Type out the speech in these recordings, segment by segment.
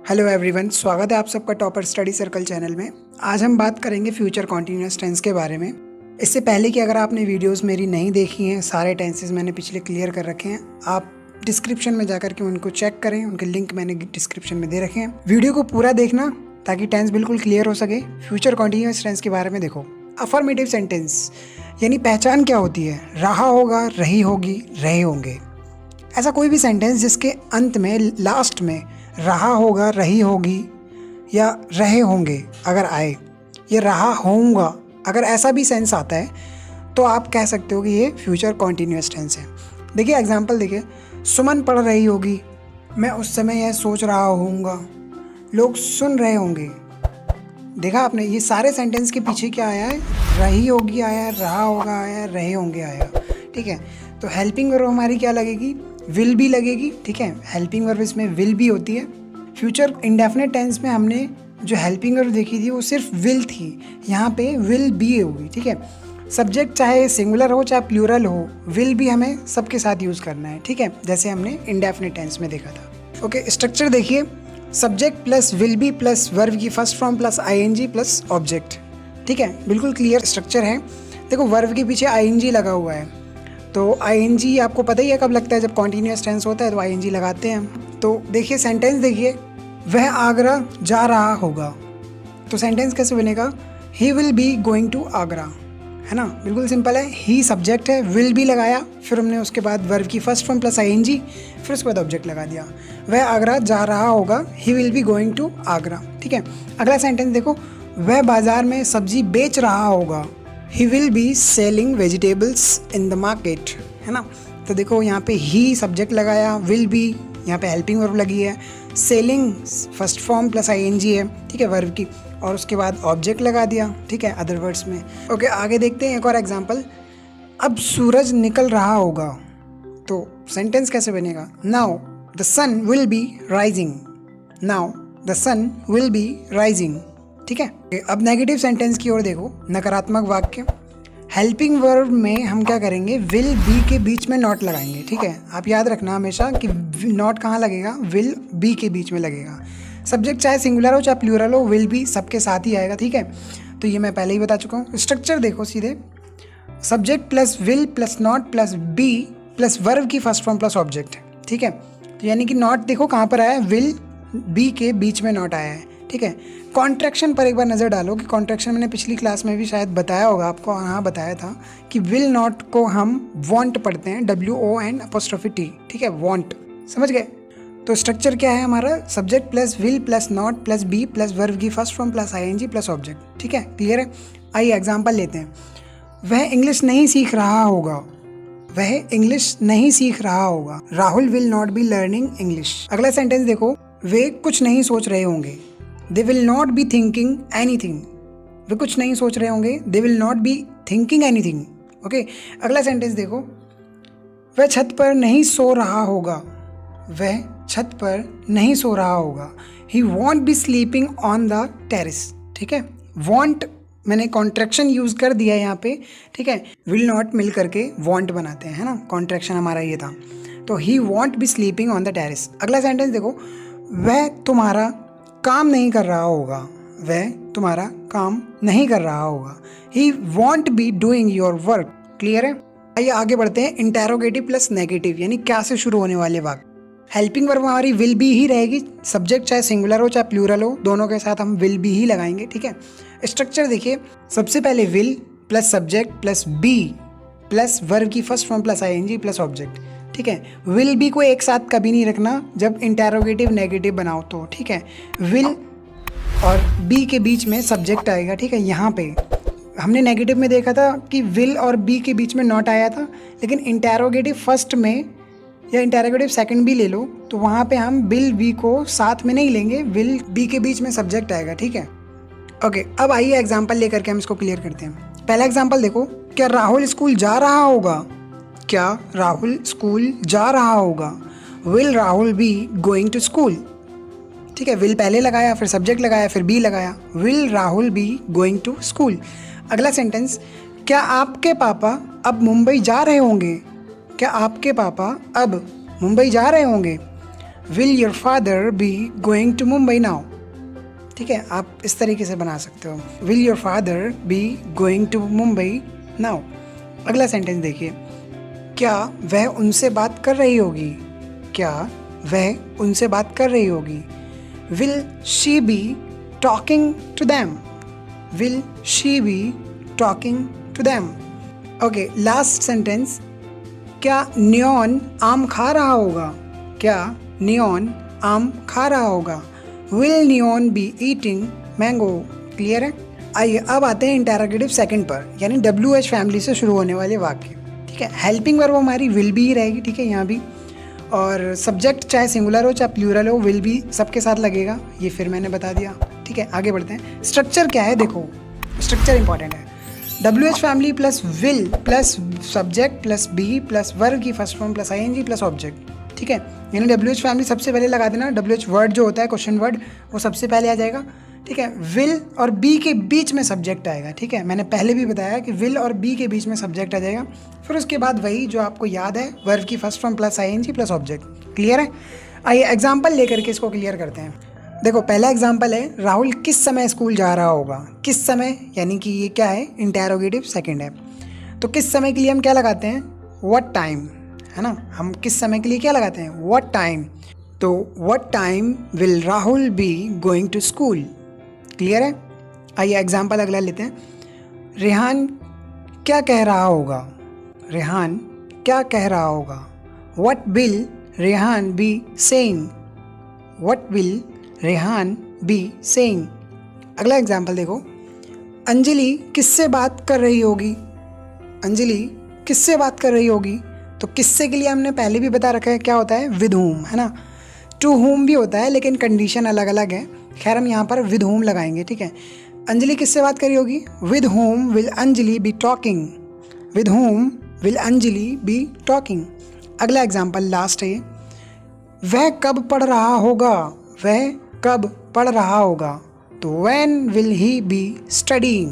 Hello everyone, स्वागत है आप सबका टॉपर स्टडी सर्कल चैनल में। आज हम बात करेंगे फ्यूचर कॉन्टिन्यूअस टेंस के बारे में। इससे पहले कि अगर आपने वीडियोस मेरी नहीं देखी हैं, सारे टेंसेस मैंने पिछले क्लियर कर रखे हैं। आप डिस्क्रिप्शन में जाकर के उनको चेक करें, उनके लिंक मैंने डिस्क्रिप्शन में दे रखे हैं। वीडियो को पूरा देखना ताकि टेंस बिल्कुल क्लियर हो सके। फ्यूचर कॉन्टिन्यूअस टेंस के बारे में देखो। अफर्मेटिव सेंटेंस यानी पहचान क्या होती है? रहा होगा, रही होगी, रहे होंगे। ऐसा कोई भी सेंटेंस जिसके अंत में, लास्ट में रहा होगा, रही होगी या रहे होंगे अगर आए, ये रहा होऊंगा अगर ऐसा भी सेंस आता है तो आप कह सकते हो कि ये फ्यूचर कॉन्टिन्यूअस टेंस है। देखिए एग्जांपल देखिए, सुमन पढ़ रही होगी, मैं उस समय यह सोच रहा होऊंगा, लोग सुन रहे होंगे। देखा आपने, ये सारे सेंटेंस के पीछे क्या आया है? रही होगी आया, रहा होगा आया, रहे होंगे आया। ठीक है, तो हेल्पिंग वर्ब हमारी क्या लगेगी? विल बी लगेगी। ठीक है, हेल्पिंग वर्ब इसमें विल बी होती है। फ्यूचर इंडेफिनिट टेंस में हमने जो हेल्पिंग वर्ब देखी थी वो सिर्फ विल थी, यहाँ पे विल बी होगी। ठीक है, सब्जेक्ट चाहे सिंगुलर हो चाहे प्लूरल हो, विल बी हमें सबके साथ यूज़ करना है। ठीक है, जैसे हमने इंडेफिनिट टेंस में देखा था। ओके, स्ट्रक्चर देखिए, subject plus will be plus verb की first form plus ING plus object. ठीक है, बिल्कुल क्लियर स्ट्रक्चर है। देखो वर्ब के पीछे आईएनजी लगा हुआ है, तो आईएनजी आपको पता ही है कब लगता है, जब कॉन्टिन्यूअस टेंस होता है तो आईएनजी लगाते हैं हम। तो देखिए सेंटेंस देखिए, वह आगरा जा रहा होगा, तो सेंटेंस कैसे बनेगा? He will be going to Agra, है ना? बिल्कुल सिंपल है। ही सब्जेक्ट है, विल बी लगाया, फिर हमने उसके बाद वर्ब की फर्स्ट फॉर्म प्लस आईएनजी, फिर उसके बाद ऑब्जेक्ट लगा दिया। वह आगरा जा रहा होगा, he will be going to Agra. ठीक है, अगला सेंटेंस देखो, वह बाजार में सब्जी बेच रहा होगा, he will be selling vegetables in the market, है ना? तो देखो यहाँ पे ही सब्जेक्ट लगाया, विल बी यहाँ पे हेल्पिंग वर्ब लगी है, selling first form plus ING है, ठीक है, वर्ब की, और उसके बाद ऑब्जेक्ट लगा दिया। ठीक है, अदर वर्ड्स में। ओके, आगे देखते हैं एक और एग्जांपल। अब सूरज निकल रहा होगा, तो सेंटेंस कैसे बनेगा? Now the sun will be rising, now the sun will be rising. ठीक है, अब नेगेटिव सेंटेंस की ओर देखो, नकारात्मक वाक्य। हेल्पिंग वर्ब में हम क्या करेंगे? विल बी के बीच में नॉट लगाएंगे। ठीक है, आप याद रखना हमेशा कि नॉट कहाँ लगेगा? विल बी के बीच में लगेगा। सब्जेक्ट चाहे सिंगुलर हो चाहे प्लूरल हो, विल बी सबके साथ ही आएगा। ठीक है, तो ये मैं पहले ही बता चुका हूँ। स्ट्रक्चर देखो सीधे, subject plus will plus not plus be plus verb की फर्स्ट फॉर्म प्लस ऑब्जेक्ट। ठीक है, तो यानी कि नॉट देखो कहाँ पर आया है? विल बी के बीच में नॉट आया है। ठीक है, कॉन्ट्रैक्शन पर एक बार नज़र डालो कि कॉन्ट्रैक्शन मैंने पिछली क्लास में भी शायद बताया होगा आपको। हाँ बताया था कि विल नॉट को हम वॉन्ट पढ़ते हैं, WON''T। ठीक है, वॉन्ट, समझ गए? तो स्ट्रक्चर क्या है हमारा? Subject plus will plus not plus be plus verb की first form plus ING plus object. ठीक है, क्लियर है? आइए एग्जाम्पल लेते हैं। वह इंग्लिश नहीं सीख रहा होगा, वह इंग्लिश नहीं सीख रहा होगा, Rahul will not be learning English. अगला सेंटेंस देखो, वे कुछ नहीं सोच रहे होंगे, they will not be thinking anything. वे कुछ नहीं सोच रहे होंगे, they will not be thinking anything. Okay, अगला सेंटेंस देखो, वह छत पर नहीं सो रहा होगा, वह छत पर नहीं सो रहा होगा, he won't be sleeping on the terrace. ठीक है, वॉन्ट मैंने कॉन्ट्रैक्शन यूज़ कर दिया यहाँ पे। ठीक है, विल नॉट मिल करके वॉन्ट बनाते हैं, है ना? कॉन्ट्रैक्शन हमारा ये था, तो he won't be sleeping on the terrace. अगला सेंटेंस देखो, वह तुम्हारा काम नहीं कर रहा होगा, वह तुम्हारा काम नहीं कर रहा होगा, he won't be doing your work. Clear है? आइए आगे बढ़ते हैं। इंटेरोगेटिव प्लस नेगेटिव यानी क्या से शुरू होने वाले वाक्य। हेल्पिंग वर्ब हमारी विल बी ही रहेगी, सब्जेक्ट चाहे सिंगुलर हो चाहे प्लूरल हो, दोनों के साथ हम विल बी ही लगाएंगे। ठीक है, स्ट्रक्चर देखिए, सबसे पहले will plus subject plus be plus verb की first form plus ING plus object. ठीक है, विल बी को एक साथ कभी नहीं रखना जब इंटेरोगेटिव नेगेटिव बनाओ तो। ठीक है, विल और बी के बीच में सब्जेक्ट आएगा। ठीक है, यहाँ पे हमने नेगेटिव में देखा था कि विल और बी के बीच में नॉट आया था, लेकिन इंटेरोगेटिव फर्स्ट में या इंटेरोगेटिव सेकंड भी ले लो तो वहाँ पे हम विल बी को साथ में नहीं लेंगे, विल बी के बीच में सब्जेक्ट आएगा। ठीक है, ओके, अब आइए एग्जाम्पल लेकर के हम इसको क्लियर करते हैं। पहला एग्जाम्पल देखो, क्या राहुल स्कूल जा रहा होगा, क्या राहुल स्कूल जा रहा होगा, will Rahul be going to school. ठीक है, विल पहले लगाया, फिर सब्जेक्ट लगाया, फिर बी लगाया, will Rahul be going to school. अगला सेंटेंस, क्या आपके पापा अब मुंबई जा रहे होंगे, क्या आपके पापा अब मुंबई जा रहे होंगे, will your father be going to Mumbai now. ठीक है, आप इस तरीके से बना सकते हो, will your father be going to Mumbai now. अगला सेंटेंस देखिए, क्या वह उनसे बात कर रही होगी? क्या वह उनसे बात कर रही होगी? Will she be talking to them? Will she be talking to them? Okay, last sentence, क्या नियॉन आम खा रहा होगा? क्या नियॉन आम खा रहा होगा? Will neon be eating mango? Clear है? आइए अब आते हैं इंटेरोगेटिव सेकंड पर, यानी WH फैमिली से शुरू होने वाले वाक्य। ठीक है, हेल्पिंग वर्ब हमारी विल बी ही रहेगी। ठीक है, यहाँ भी, और सब्जेक्ट चाहे सिंगुलर हो चाहे प्लूरल हो, विल बी सबके साथ लगेगा, ये फिर मैंने बता दिया। ठीक है, आगे बढ़ते हैं। स्ट्रक्चर क्या है, देखो स्ट्रक्चर इंपॉर्टेंट है। WH family plus will plus subject plus be plus verb की first form plus ING plus object. ठीक है, यानी WH फैमिली सबसे पहले लगा देना। WH वर्ड जो होता है क्वेश्चन वर्ड, वो सबसे पहले आ जाएगा। ठीक है, विल और बी के बीच में सब्जेक्ट आएगा। ठीक है, मैंने पहले भी बताया कि विल और बी के बीच में सब्जेक्ट आ जाएगा। फिर उसके बाद वही जो आपको याद है, वर्ब की first form plus ING plus object. Clear है? आइए एग्जाम्पल लेकर के इसको क्लियर करते हैं। देखो पहला एग्जाम्पल है, राहुल किस समय स्कूल जा रहा होगा? किस समय, यानी कि ये क्या है, इंटेरोगेटिव सेकंड है। तो किस समय के लिए हम क्या लगाते हैं? व्हाट टाइम, है ना। हम किस समय के लिए क्या लगाते हैं? What time. तो what time will Rahul be going to school? Clear है? आइए एग्जाम्पल अगला लेते हैं। रेहान क्या कह रहा होगा? रेहान क्या कह रहा होगा? What will Rehan be saying? What will Rehan be saying? अगला एग्जाम्पल देखो, अंजलि किससे बात कर रही होगी? अंजलि किससे बात कर रही होगी? तो किससे के लिए हमने पहले भी बता रखा है क्या होता है, विद हुम, है ना। टू हुम भी होता है लेकिन कंडीशन अलग अलग है। खैर हम यहाँ पर विद हुम लगाएंगे। ठीक है, अंजलि किससे बात कर रही होगी? With whom will Anjali be talking? With whom will Anjali be talking? अगला एग्जाम्पल लास्ट है, वह कब पढ़ रहा होगा? वह कब पढ़ रहा होगा? तो when will he be studying?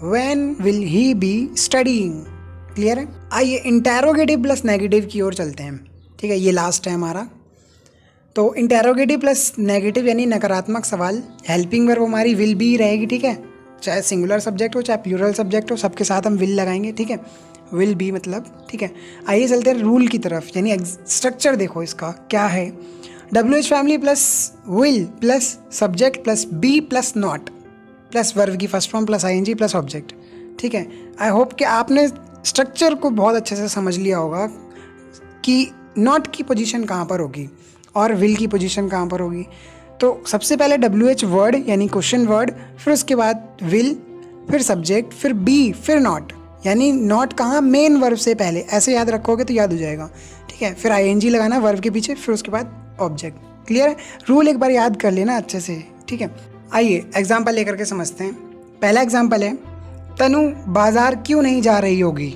When will he be studying? Clear है? आइए इंटेरोगेटिव प्लस नेगेटिव की ओर चलते हैं। ठीक है, ये लास्ट है हमारा। तो इंटेरोगेटिव प्लस नेगेटिव यानी नकारात्मक सवाल, हेल्पिंग वर्ब हमारी विल बी रहेगी। ठीक है, चाहे सिंगुलर सब्जेक्ट हो चाहे प्लूरल सब्जेक्ट हो, सबके साथ हम विल लगाएंगे। ठीक है, विल बी मतलब। ठीक है, आइए चलते हैं रूल की तरफ, यानी स्ट्रक्चर देखो इसका क्या है। WH family plus will plus subject plus be plus not plus verb की first form plus ING plus object. ठीक है, आई होप कि आपने स्ट्रक्चर को बहुत अच्छे से समझ लिया होगा कि नॉट की पोजीशन कहाँ पर होगी और विल की पोजीशन कहाँ पर होगी। तो सबसे पहले WH वर्ड यानी क्वेश्चन वर्ड, फिर उसके बाद विल, फिर सब्जेक्ट, फिर बी, फिर नॉट, यानी नॉट कहाँ, मेन वर्ब से पहले। ऐसे याद रखोगे तो याद हो जाएगा। ठीक है, फिर ING लगाना वर्ब के पीछे, फिर उसके बाद ऑब्जेक्ट। क्लियर है? रूल एक बार याद कर लेना अच्छे से। ठीक है, आइए एग्जाम्पल लेकर के समझते हैं। पहला एग्जाम्पल है, तनु बाजार क्यों नहीं जा रही होगी?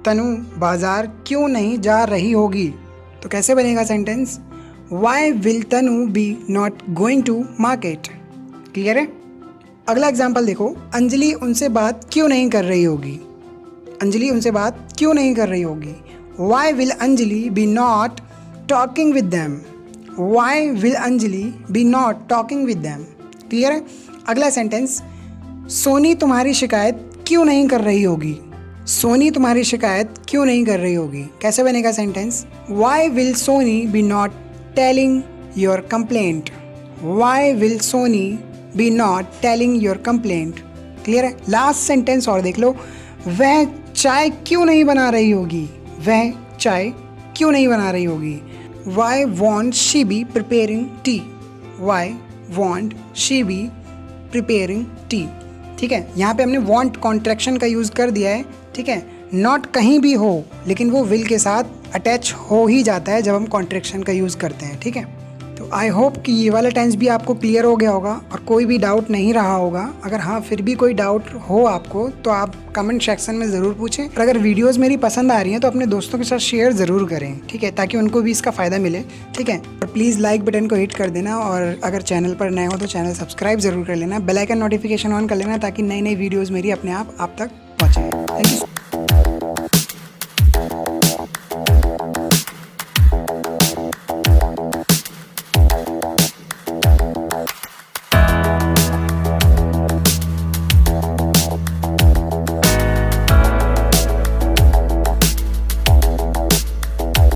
तनु बाजार क्यों नहीं जा रही होगी? तो कैसे बनेगा sentence? Why will Tanu be not going to market? Clear है? अगला एग्जाम्पल देखो, अंजलि उनसे बात क्यों नहीं कर रही होगी? अंजलि उनसे बात क्यों नहीं कर रही होगी? Why will Anjali be not talking with them? Why will Anjali be not talking with them? Clear है? अगला सेंटेंस, सोनी तुम्हारी शिकायत क्यों नहीं कर रही होगी? सोनी तुम्हारी शिकायत क्यों नहीं कर रही होगी? कैसे बनेगा sentence? Why will Soni be not telling your complaint? Why will Soni be not telling your complaint? Clear है? लास्ट सेंटेंस और देख लो, वह चाय क्यों नहीं बना रही होगी? वह चाय क्यों नहीं बना रही होगी? Why won't she be preparing tea? Why won't she be preparing tea? ठीक है, यहाँ पे हमने वॉन्ट कॉन्ट्रैक्शन का यूज़ कर दिया है। ठीक है, नॉट कहीं भी हो लेकिन वो विल के साथ अटैच हो ही जाता है जब हम कॉन्ट्रैक्शन का यूज़ करते हैं। ठीक है, तो आई होप कि ये वाला टेंस भी आपको क्लियर हो गया होगा और कोई भी डाउट नहीं रहा होगा। अगर हाँ फिर भी कोई डाउट हो आपको तो आप कमेंट सेक्शन में ज़रूर पूछें। और अगर वीडियोस मेरी पसंद आ रही हैं तो अपने दोस्तों के साथ शेयर ज़रूर करें। ठीक है, ताकि उनको भी इसका फ़ायदा मिले। ठीक है, और प्लीज़ लाइक बटन को हिट कर देना और अगर चैनल पर नए हो तो चैनल सब्सक्राइब ज़रूर कर लेना, बेल आइकन नोटिफिकेशन ऑन कर लेना ताकि नई नई वीडियोज़ मेरी अपने आप तक पहुँचे। Thank you.